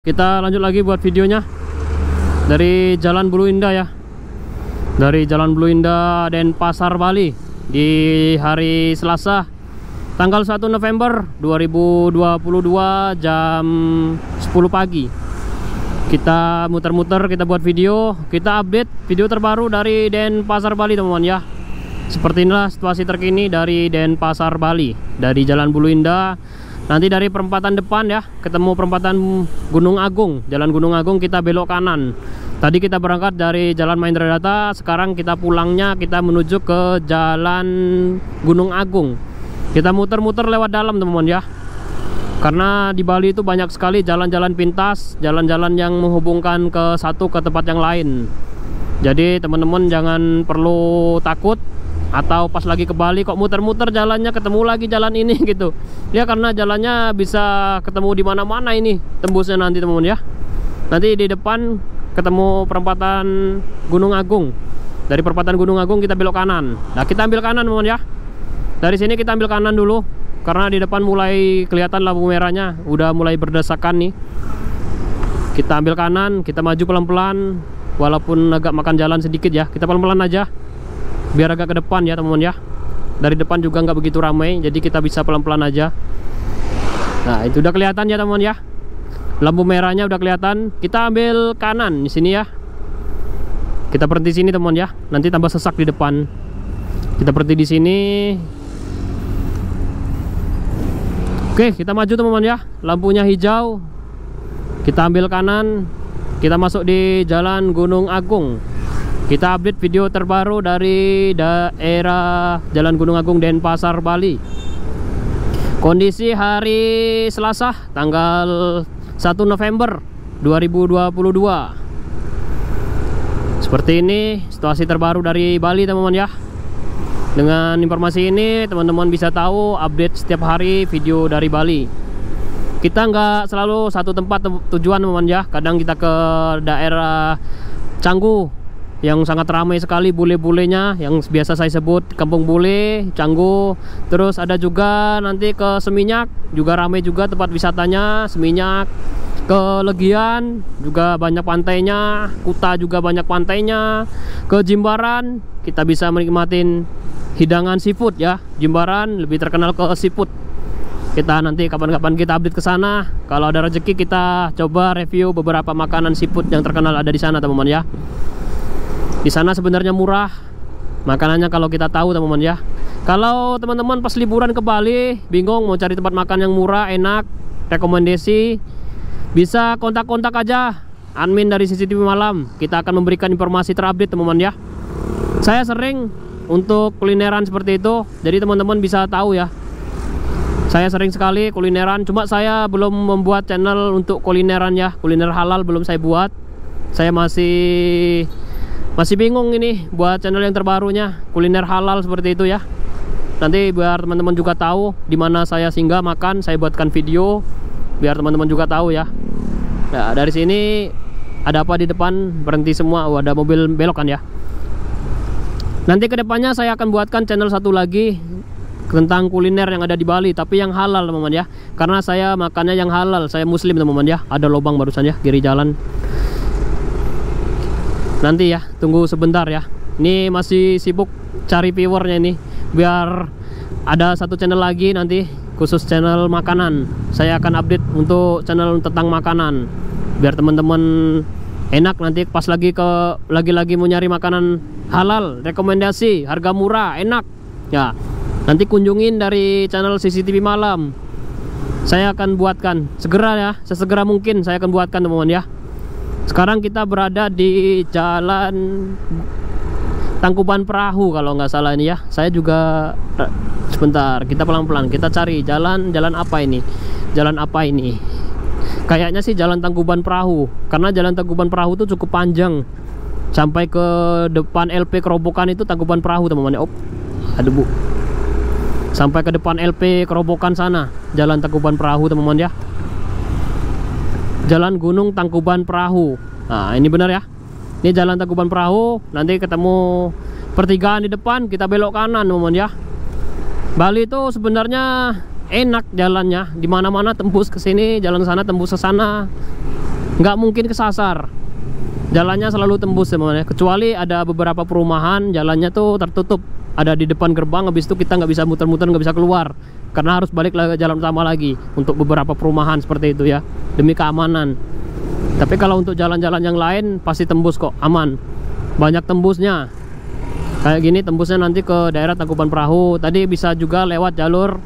Kita lanjut lagi buat videonya dari Jalan Bulu Indah ya. Dari Jalan Bulu Indah Denpasar, Bali di hari Selasa tanggal 1 November 2022 jam 10 pagi. Kita muter-muter, kita buat video, kita update video terbaru dari Denpasar, Bali teman-teman ya. Seperti inilah situasi terkini dari Denpasar, Bali, dari Jalan Bulu Indah. Nanti dari perempatan depan ya, ketemu perempatan Gunung Agung, Jalan Gunung Agung, kita belok kanan. Tadi kita berangkat dari Jalan Mahendra Data, sekarang kita pulangnya kita menuju ke Jalan Gunung Agung. Kita muter-muter lewat dalam teman-teman ya. Karena di Bali itu banyak sekali jalan-jalan pintas, jalan-jalan yang menghubungkan ke satu ke tempat yang lain. Jadi teman-teman jangan perlu takut atau pas lagi ke Bali kok muter-muter jalannya ketemu lagi jalan ini gitu ya, karena jalannya bisa ketemu di mana-mana ini tembusnya nanti teman-teman ya. Nanti di depan ketemu perempatan Gunung Agung, dari perempatan Gunung Agung kita belok kanan. Nah kita ambil kanan teman-teman ya, dari sini kita ambil kanan dulu karena di depan mulai kelihatan lampu merahnya udah mulai berdesakan nih. Kita ambil kanan, kita maju pelan-pelan walaupun agak makan jalan sedikit ya, kita pelan-pelan aja biar agak ke depan ya teman-teman ya. Dari depan juga nggak begitu ramai, jadi kita bisa pelan-pelan aja. Nah itu udah kelihatan ya teman-teman ya, lampu merahnya udah kelihatan. Kita ambil kanan di sini ya, kita berhenti sini teman-teman ya, nanti tambah sesak di depan. Kita berhenti di sini. Oke kita maju teman-teman ya, lampunya hijau. Kita ambil kanan, kita masuk di Jalan Gunung Agung. Kita update video terbaru dari daerah Jalan Gunung Agung Denpasar, Bali. Kondisi hari Selasa tanggal 1 November 2022. Seperti ini situasi terbaru dari Bali teman-teman ya. Dengan informasi ini teman-teman bisa tahu update setiap hari video dari Bali. Kita nggak selalu satu tempat tujuan teman-teman ya. Kadang kita ke daerah Canggu yang sangat ramai sekali bule-bulenya, yang biasa saya sebut Kampung Bule, Canggu. Terus ada juga nanti ke Seminyak, juga ramai juga tempat wisatanya. Seminyak, ke Legian juga banyak pantainya, Kuta juga banyak pantainya. Ke Jimbaran kita bisa menikmatin hidangan seafood ya. Jimbaran lebih terkenal ke seafood. Kita nanti kapan-kapan kita update ke sana. Kalau ada rezeki kita coba review beberapa makanan seafood yang terkenal ada di sana teman-teman ya. Di sana sebenarnya murah makanannya kalau kita tahu teman-teman ya. Kalau teman-teman pas liburan ke Bali bingung mau cari tempat makan yang murah, enak, rekomendasi, bisa kontak-kontak aja admin dari CCTV Malam. Kita akan memberikan informasi terupdate teman-teman ya. Saya sering untuk kulineran seperti itu, jadi teman-teman bisa tahu ya. Saya sering sekali kulineran, cuma saya belum membuat channel untuk kulineran ya. Kuliner halal belum saya buat. Saya masih bingung ini buat channel yang terbarunya kuliner halal seperti itu ya. Nanti biar teman-teman juga tahu di mana saya singgah makan, saya buatkan video biar teman-teman juga tahu ya. Nah dari sini ada apa di depan, berhenti semua. Oh, ada mobil belok kan ya. Nanti kedepannya saya akan buatkan channel satu lagi tentang kuliner yang ada di Bali, tapi yang halal teman-teman ya, karena saya makannya yang halal. Saya muslim teman-teman ya. Ada lubang barusan ya kiri jalan. Nanti ya, tunggu sebentar ya. Ini masih sibuk cari viewernya ini. Biar ada satu channel lagi nanti khusus channel makanan. Saya akan update untuk channel tentang makanan. Biar teman-teman enak nanti pas lagi mau nyari makanan halal, rekomendasi, harga murah, enak. Ya, nanti kunjungin dari channel CCTV Malam. Saya akan buatkan segera ya, sesegera mungkin saya akan buatkan teman-teman ya. Sekarang kita berada di Jalan Tangkuban Perahu kalau nggak salah ini ya. Saya juga sebentar, kita pelan-pelan kita cari jalan apa ini. Jalan apa ini? Kayaknya sih Jalan Tangkuban Perahu, karena Jalan Tangkuban Perahu itu cukup panjang. Sampai ke depan LP Kerobokan itu Tangkuban Perahu teman-teman ya. Oh, ada bu. Sampai ke depan LP Kerobokan sana, Jalan Tangkuban Perahu teman-teman ya. Jalan Gunung Tangkuban Perahu. Nah ini benar ya, ini Jalan Tangkuban Perahu. Nanti ketemu pertigaan di depan, kita belok kanan teman-teman ya. Bali itu sebenarnya enak jalannya, dimana-mana tembus ke sini, jalan sana tembus ke sana. nggak mungkin kesasar. Jalannya selalu tembus teman-teman ya. Kecuali ada beberapa perumahan jalannya tuh tertutup, ada di depan gerbang, habis itu kita nggak bisa muter-muter, nggak bisa keluar karena harus balik lagi jalan utama lagi untuk beberapa perumahan seperti itu ya, demi keamanan. Tapi kalau untuk jalan-jalan yang lain pasti tembus kok, aman. Banyak tembusnya. Kayak gini tembusnya nanti ke daerah Tangkuban Perahu. Tadi bisa juga lewat jalur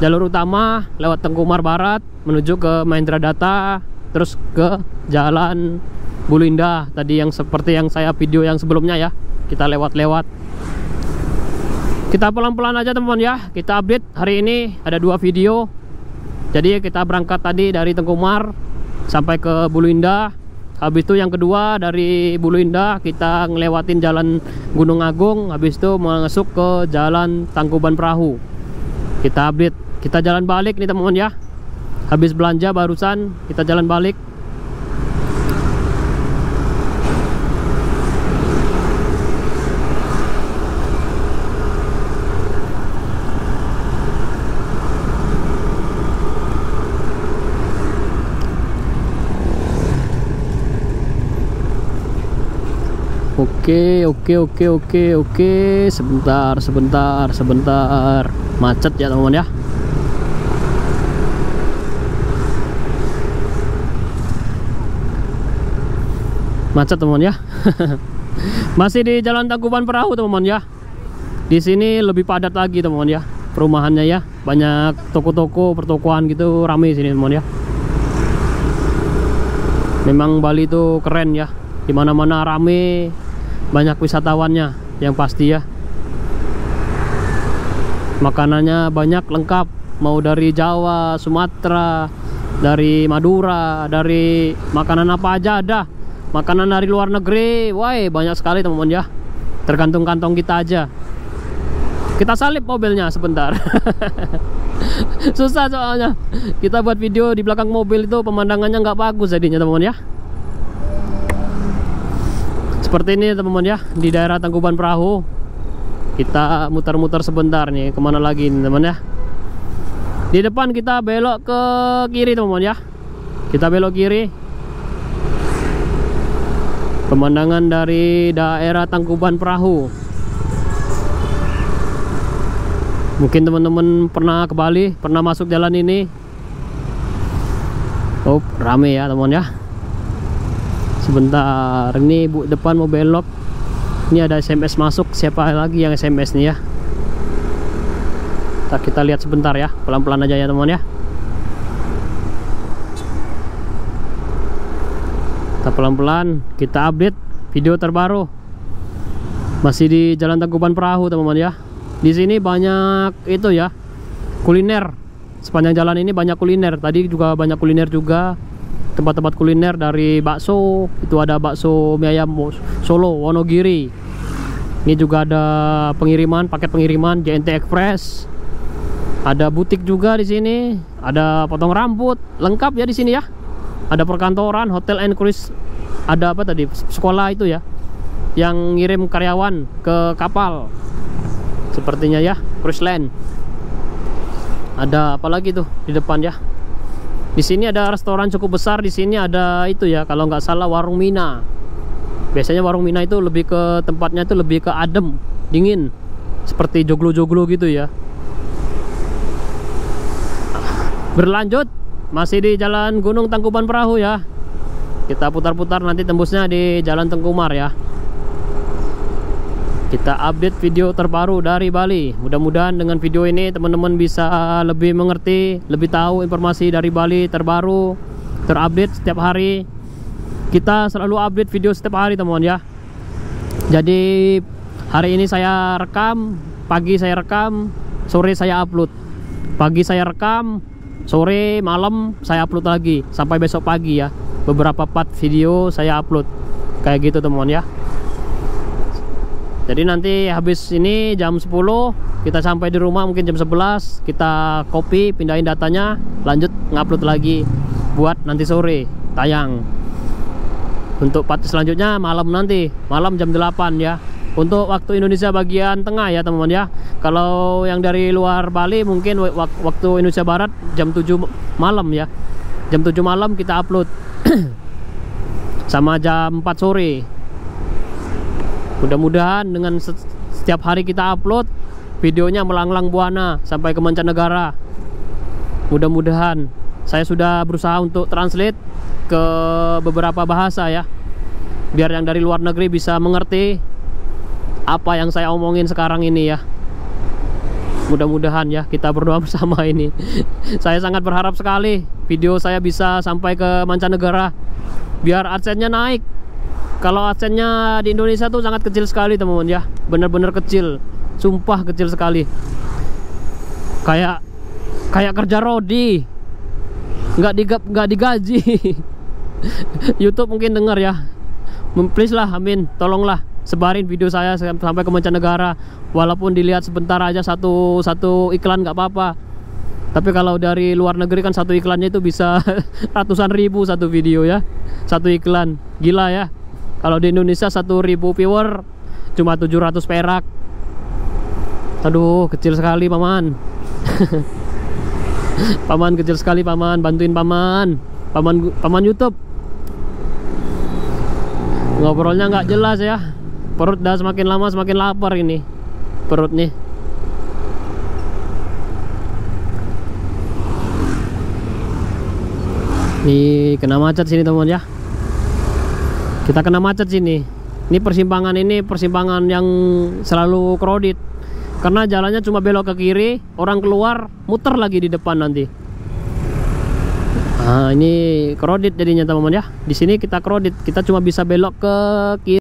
utama, lewat Tengkumar Barat menuju ke Mahendra Data, terus ke jalan Bulu Indah tadi yang seperti yang saya video yang sebelumnya ya. Kita lewat-lewat. Kita pelan-pelan aja teman-teman ya. Kita update hari ini ada 2 video. Jadi kita berangkat tadi dari Tengkumar sampai ke Bulu Indah. Habis itu yang kedua dari Bulu Indah kita ngelewatin jalan Gunung Agung, habis itu masuk ke jalan Tangkuban Perahu. Kita update. Kita jalan balik nih teman-teman ya. Habis belanja barusan kita jalan balik. Oke. Sebentar. Macet ya teman-teman ya. Macet teman-teman ya. Masih di jalan Tangkuban Perahu teman-teman ya. Di sini lebih padat lagi teman-teman ya. Perumahannya ya, banyak toko-toko, pertokoan gitu, ramai sini teman-teman ya. Memang Bali itu keren ya. Dimana-mana rame, banyak wisatawannya yang pasti ya. Makanannya banyak, lengkap, mau dari Jawa, Sumatera, dari Madura, dari makanan apa aja ada. Makanan dari luar negeri, wah banyak sekali teman-teman ya. Tergantung kantong kita aja. Kita salip mobilnya sebentar. Susah soalnya kita buat video di belakang mobil itu pemandangannya nggak bagus jadinya teman-teman ya. Seperti ini teman-teman ya, di daerah Tangkuban Perahu. Kita muter-muter sebentar nih, kemana lagi nih teman ya. Di depan kita belok ke kiri teman-teman ya. Kita belok kiri. Pemandangan dari daerah Tangkuban Perahu. Mungkin teman-teman pernah ke Bali, pernah masuk jalan ini. Oh, rame ya teman-teman ya. Sebentar, ini bu depan mau belok. Ini ada SMS masuk. Siapa lagi yang SMS nih ya? Kita lihat sebentar ya, pelan-pelan aja ya teman ya. Kita pelan-pelan, kita update video terbaru. Masih di jalan Tangkuban Perahu teman-teman ya. Di sini banyak itu ya, kuliner. Sepanjang jalan ini banyak kuliner. Tadi juga banyak kuliner juga. Tempat-tempat kuliner dari bakso, itu ada bakso mie ayam Solo, Wonogiri. Ini juga ada pengiriman, paket pengiriman JNT Express. Ada butik juga di sini, ada potong rambut, lengkap ya di sini ya. Ada perkantoran, hotel and cruise, ada apa tadi? Sekolah itu ya, yang ngirim karyawan ke kapal. Sepertinya ya, cruise line. Ada apa lagi tuh di depan ya? Di sini ada restoran cukup besar. Di sini ada itu ya, kalau nggak salah Warung Mina. Biasanya Warung Mina itu lebih ke tempatnya itu lebih ke adem, dingin, seperti joglo-joglo gitu ya. Berlanjut, masih di jalan Gunung Tangkuban Perahu ya. Kita putar-putar nanti tembusnya di Jalan Tengkumar ya. Kita update video terbaru dari Bali. Mudah-mudahan dengan video ini teman-teman bisa lebih mengerti, lebih tahu informasi dari Bali terbaru, terupdate setiap hari. Kita selalu update video setiap hari teman-teman ya. Jadi hari ini saya rekam, pagi saya rekam, sore saya upload. Pagi saya rekam, sore malam saya upload lagi sampai besok pagi ya. Beberapa part video saya upload kayak gitu teman-teman ya. Jadi nanti habis ini jam 10 kita sampai di rumah mungkin jam 11, kita copy, pindahin datanya, lanjut ngupload lagi buat nanti sore tayang. Untuk part selanjutnya malam nanti, malam jam 8 ya. Untuk waktu Indonesia bagian tengah ya teman-teman ya. Kalau yang dari luar Bali mungkin waktu Indonesia Barat jam 7 malam ya. Jam 7 malam kita upload. sama jam 4 sore. Mudah-mudahan dengan setiap hari kita upload videonya melanglang buana sampai ke mancanegara. Mudah-mudahan. Saya sudah berusaha untuk translate ke beberapa bahasa ya, biar yang dari luar negeri bisa mengerti apa yang saya omongin sekarang ini ya. Mudah-mudahan ya, kita berdoa bersama ini. Saya sangat berharap sekali video saya bisa sampai ke mancanegara, biar adsense-nya naik. Kalau adsense-nya di Indonesia tuh sangat kecil sekali teman-teman ya, bener-bener kecil, sumpah kecil sekali. Kayak kerja rodi, nggak digaji. YouTube mungkin dengar ya, please lah, amin, tolonglah sebarin video saya sampai ke mancanegara. Walaupun dilihat sebentar aja satu iklan nggak apa-apa, tapi kalau dari luar negeri kan satu iklannya itu bisa ratusan ribu satu video ya, satu iklan, gila ya. Kalau di Indonesia 1.000 viewer cuma 700 perak. Aduh, kecil sekali paman. Paman kecil sekali paman, bantuin paman YouTube. Ngobrolnya nggak jelas ya, perut dah semakin lama semakin lapar ini perut nih. Nih kena macet sini teman ya, kita kena macet sini. Ini persimpangan yang selalu crowded, karena jalannya cuma belok ke kiri, orang keluar muter lagi di depan nanti. Nah, ini crowded jadinya teman-teman ya. Di sini kita crowded, kita cuma bisa belok ke kiri.